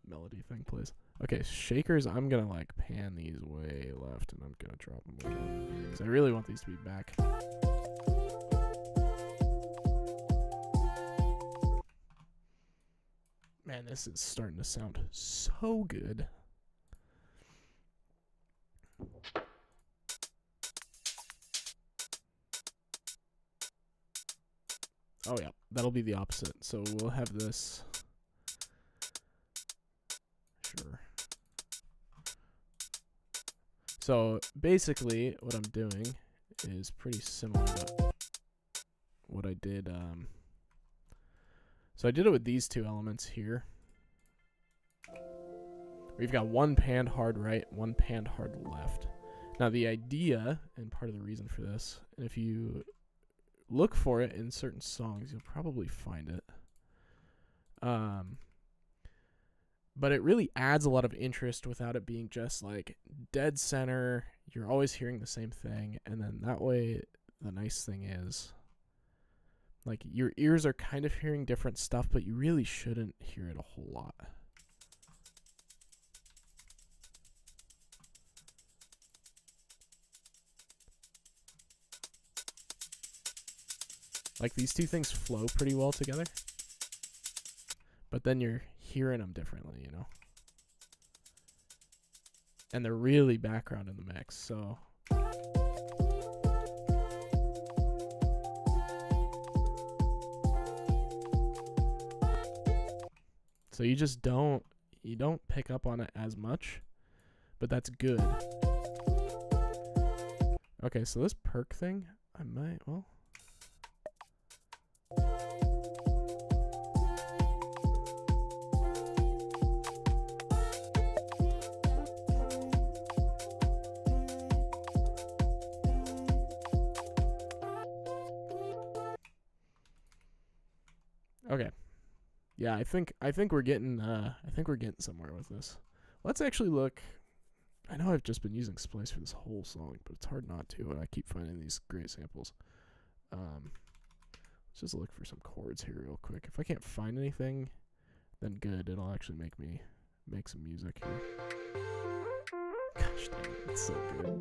[SPEAKER 2] melody thing plays. Okay, shakers, I'm gonna like pan these way left, and I'm gonna drop them way down because I really want these to be back. Man, this is starting to sound so good. Oh yeah, that'll be the opposite. So we'll have this. Sure. So basically what I'm doing is pretty similar to what I did. So I did it with these two elements here. We've got one panned hard right, one panned hard left. Now the idea, and part of the reason for this, and if you look for it in certain songs, you'll probably find it. But it really adds a lot of interest without it being just like dead center. You're always hearing the same thing, and then that way the nice thing is like your ears are kind of hearing different stuff, but you really shouldn't hear it a whole lot. Like these two things flow pretty well together, but then you're hearing them differently, you know? And they're really background in the mix, so. So you just don't pick up on it as much, but that's good. Okay, so this perk thing, I might, well. Okay. Yeah, I think we're getting somewhere with this. Let's actually look. I know I've just been using Splice for this whole song, but it's hard not to, and I keep finding these great samples. Let's just look for some chords here real quick. If I can't find anything, then good. It'll actually make me make some music here. Gosh dang it, it's so good.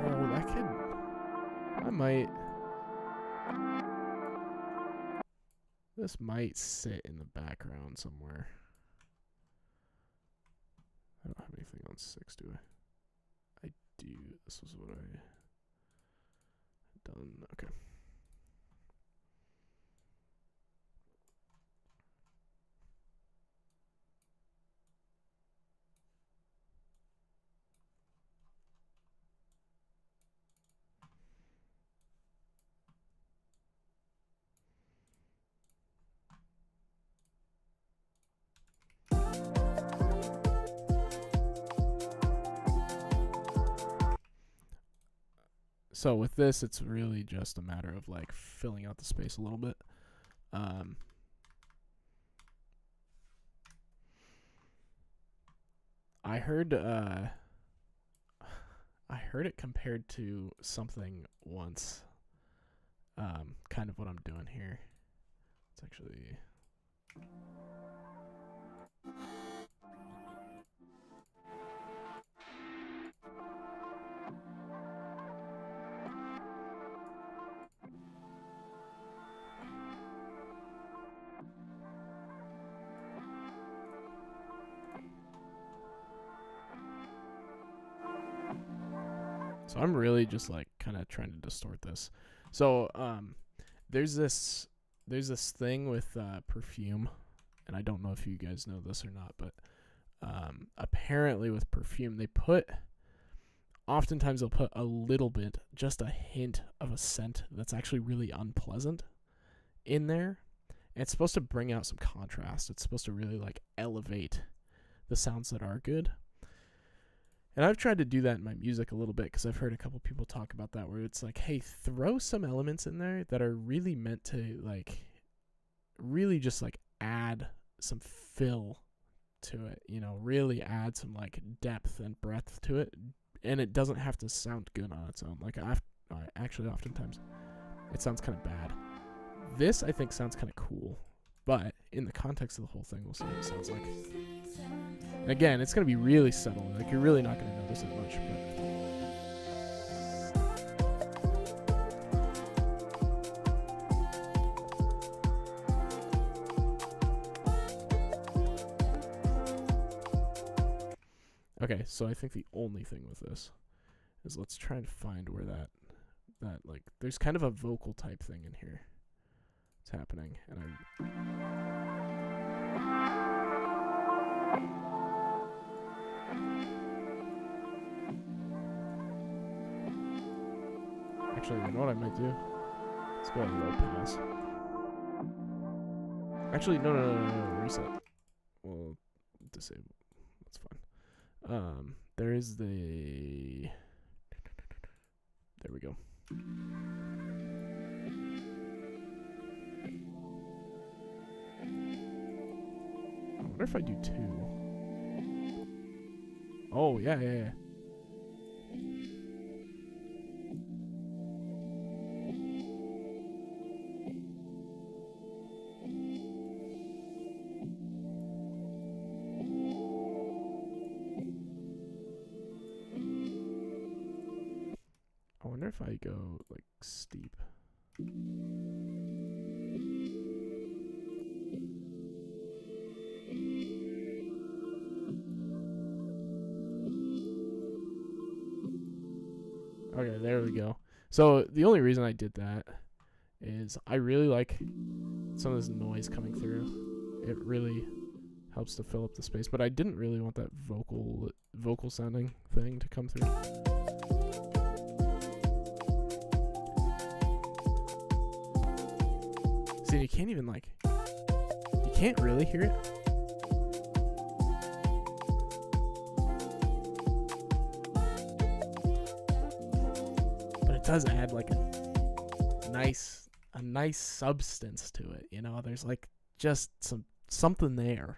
[SPEAKER 2] Oh, that could... I might... This might sit in the background somewhere. I don't have anything on 6, do I? I do. This was what I had done. Okay. So with this, it's really just a matter of like filling out the space a little bit. I heard it compared to something once. Kind of what I'm doing here. It's actually... So I'm really just like kind of trying to distort this. So there's this thing with Perfume, and I don't know if you guys know this or not, but apparently with Perfume oftentimes they'll put a little bit, just a hint of a scent that's actually really unpleasant in there. And it's supposed to bring out some contrast. It's supposed to really like elevate the sounds that are good. And I've tried to do that in my music a little bit because I've heard a couple people talk about that, where it's like, hey, throw some elements in there that are really meant to like really just like add some fill to it, you know, really add some like depth and breadth to it. And it doesn't have to sound good on its own. Like actually oftentimes it sounds kind of bad. This I think sounds kind of cool, but in the context of the whole thing, we'll see what it sounds like. Again, it's going to be really subtle. Like, you're really not going to notice it much, Okay, so I think the only thing with this is let's try and find where that like there's kind of a vocal type thing in here. It's happening, and actually, you know what I might do? Let's go ahead and low pass. Actually, no, reset. We'll disable. That's fine. There is the. There we go. I wonder if I do 2. Oh, yeah. I wonder if I go, like, steep. Okay, there we go. So the only reason I did that is I really like some of this noise coming through. It really helps to fill up the space, but I didn't really want that vocal sounding thing to come through. See, you can't even you can't really hear it. But it does add like a nice substance to it, you know? There's like just something there.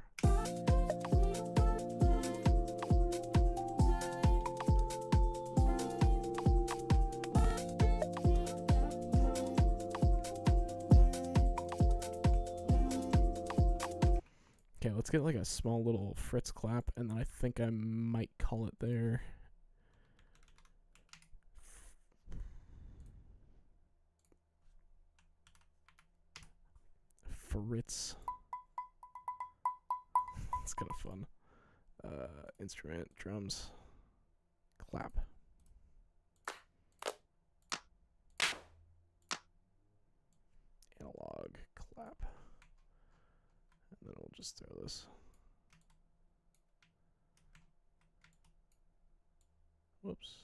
[SPEAKER 2] Okay, let's get like a small little Fritz clap, and then I think I might call it there. Fritz. It's kind of fun. Instrument, drums, clap. Analog, clap. And then we'll just throw this. Whoops.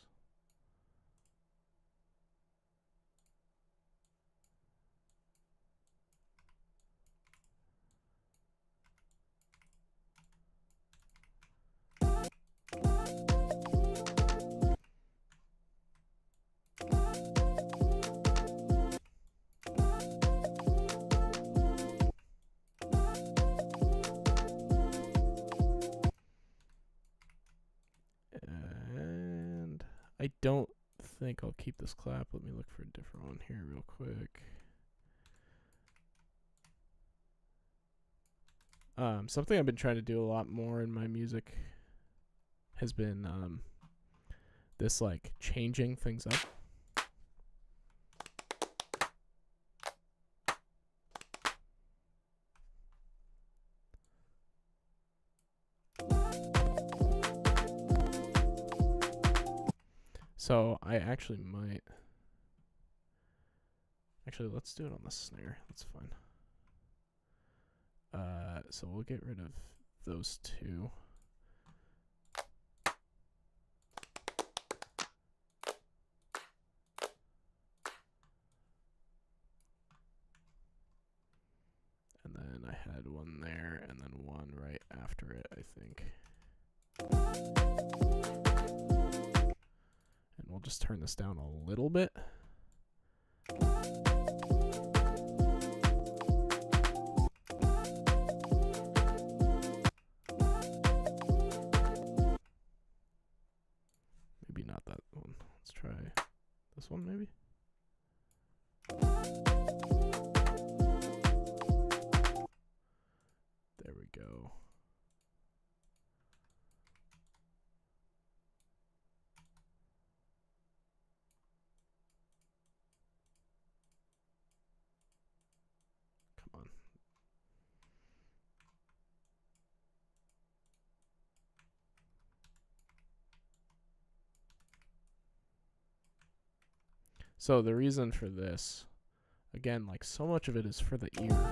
[SPEAKER 2] And I don't think I'll keep this clap. Let me look for a different one here real quick. Something I've been trying to do a lot more in my music has been this like changing things up. So I actually might. Actually, let's do it on the snare. That's fine. So we'll get rid of those two. And then I had one there, and then one right after it, I think. And we'll just turn this down a little bit. Maybe not that one. Let's try this one, maybe. There we go. Come on. So the reason for this, again, like so much of it is for the ear.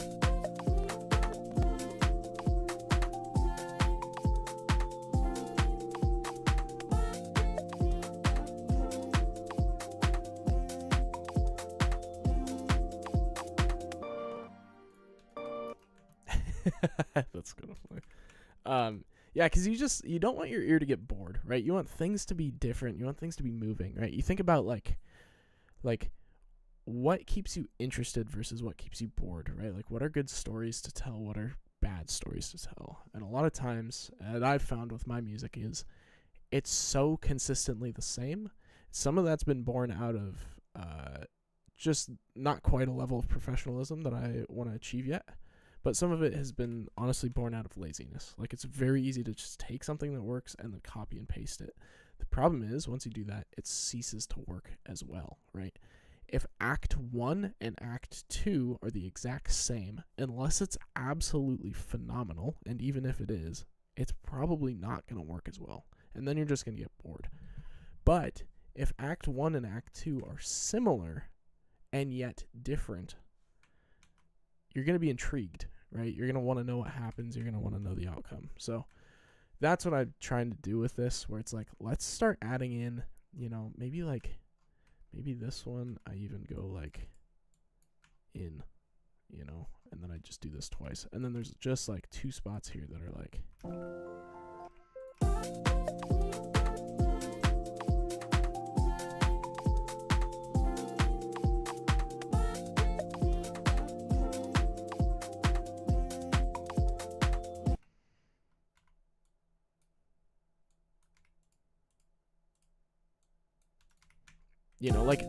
[SPEAKER 2] That's kind of funny. Yeah, because you don't want your ear to get bored, right? You want things to be different. You want things to be moving, right? You think about like what keeps you interested versus what keeps you bored, right? Like what are good stories to tell? What are bad stories to tell? And a lot of times, that I've found with my music is it's so consistently the same. Some of that's been born out of just not quite a level of professionalism that I want to achieve yet. But some of it has been honestly born out of laziness. Like it's very easy to just take something that works and then copy and paste it. The problem is once you do that, it ceases to work as well, right? If Act 1 and Act 2 are the exact same, unless it's absolutely phenomenal, and even if it is, it's probably not going to work as well. And then you're just going to get bored. But if Act 1 and Act 2 are similar and yet different, you're going to be intrigued, right? You're going to want to know what happens. You're going to want to know the outcome. So that's what I'm trying to do with this, where it's like, let's start adding in, maybe this one, I even go like in, and then I just do this twice. And then there's just like 2 spots here that are like... like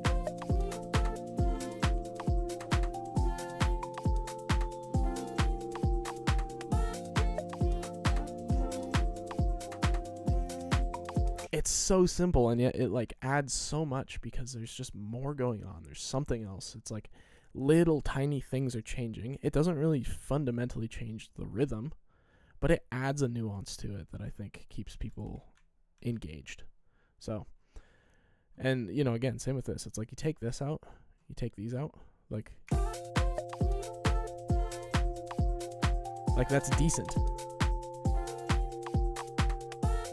[SPEAKER 2] it's so simple, and yet it like adds so much because there's just more going on. There's something else. It's like little tiny things are changing. It doesn't really fundamentally change the rhythm, but it adds a nuance to it that I think keeps people engaged. So, and again, same with this. It's like you take this out, you take these out, like that's decent.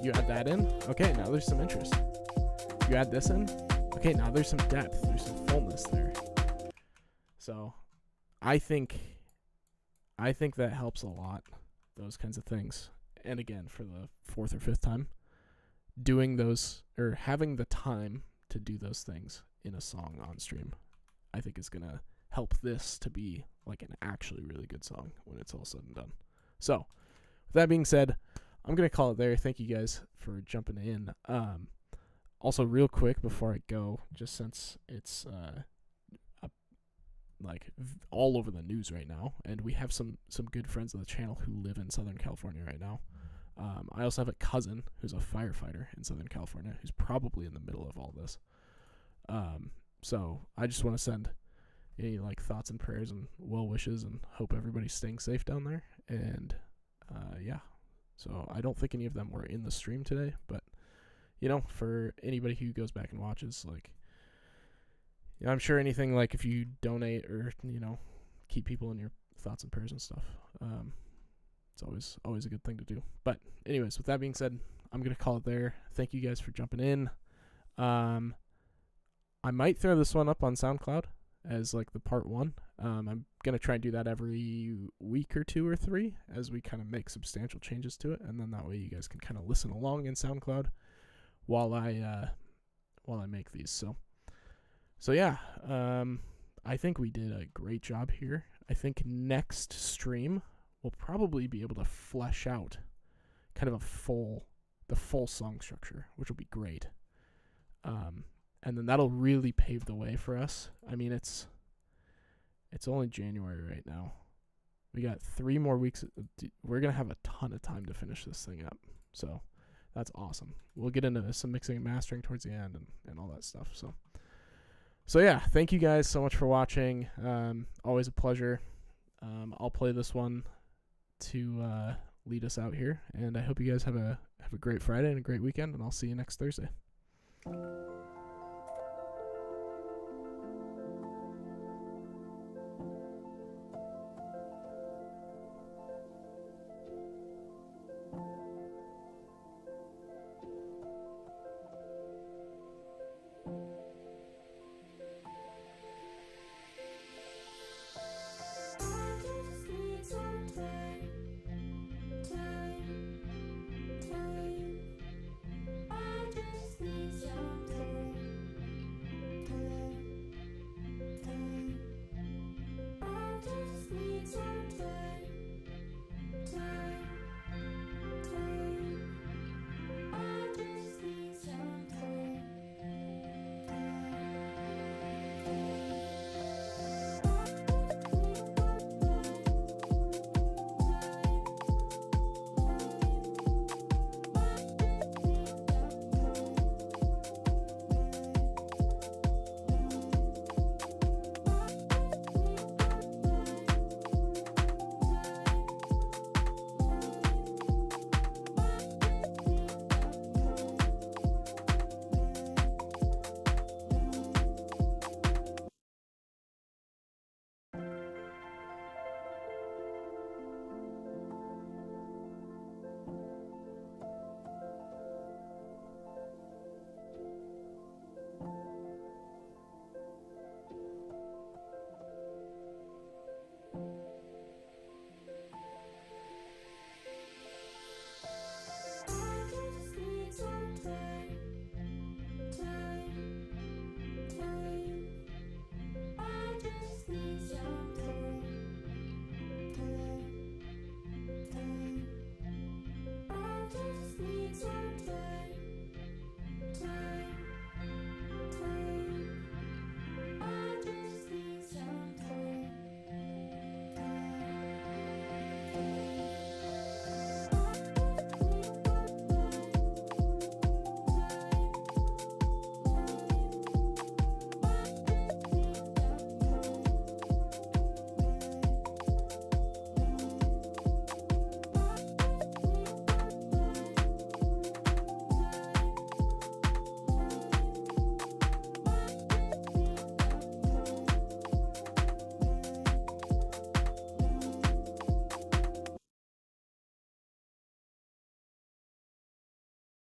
[SPEAKER 2] You add that in, okay, now there's some interest. You add this in, okay, now there's some depth, there's some fullness there. So I think that helps a lot, those kinds of things. And again, for the 4th or 5th time, doing those, or having the time to do those things in a song on stream, I think is going to help this to be like an actually really good song when it's all said and done. So with that being said, I'm going to call it there. Thank you guys for jumping in. Also, real quick before I go, just since it's all over the news right now, and we have some good friends of the channel who live in Southern California right now. I also have a cousin who's a firefighter in Southern California who's probably in the middle of all this. So I just want to send any thoughts and prayers and well wishes and hope everybody's staying safe down there. And yeah. So I don't think any of them were in the stream today, but for anybody who goes back and watches, I'm sure anything if you donate or keep people in your thoughts and prayers and stuff, it's always a good thing to do. But anyways, with that being said, I'm gonna call it there. Thank you guys for jumping in. I might throw this one up on SoundCloud as the part 1. I'm gonna try and do that every week or 2 or 3 as we kind of make substantial changes to it, and then that way you guys can kind of listen along in SoundCloud while I make these. So yeah, I think we did a great job here. I think next stream we'll probably be able to flesh out kind of the full song structure, which will be great. And then that'll really pave the way for us. I mean, it's only January right now. We got 3 more weeks. We're going to have a ton of time to finish this thing up. So that's awesome. We'll get into some mixing and mastering towards the end and all that stuff. So yeah, thank you guys so much for watching. Always a pleasure. I'll play this one to lead us out here. And I hope you guys have a great Friday and a great weekend. And I'll see you next Thursday.